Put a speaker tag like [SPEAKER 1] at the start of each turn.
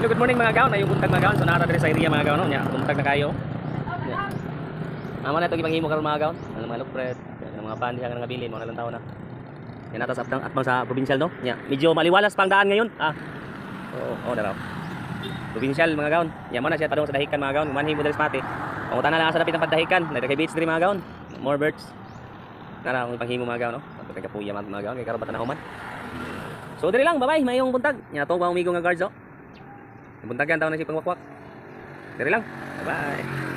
[SPEAKER 1] Hello, good morning mga gaon. Ayong buntag mga gaon. So nara diri sa area mga gaon, no. Nya, buntag na kayo. Nya. Amo na to gipanghimo karon mga gaon. Ang mga lukpret, ang mga pan diha nga nabilin mo na lang taon na. Yan atas atbang sa provincial no. Nya, medyo maliwalas pang daan ngayon. Oo, daraw. Provincial mga gaon. Nya mo na siya padung sa dahikan mga gaon. Manhimo diri sa pati. Pangutan na lang sa dapit ng padahikan. Nagkay beach diri mga gaon. More birds. Nara ang panghimo mga gaon no. Pagka puya mga gaon kay karon bata na human. So diri lang, bye-bye. Mayong buntag. Nya to ba umigo nga guards oh. Buntagan taon na si pangwakwak. Diri lang. Bye-bye.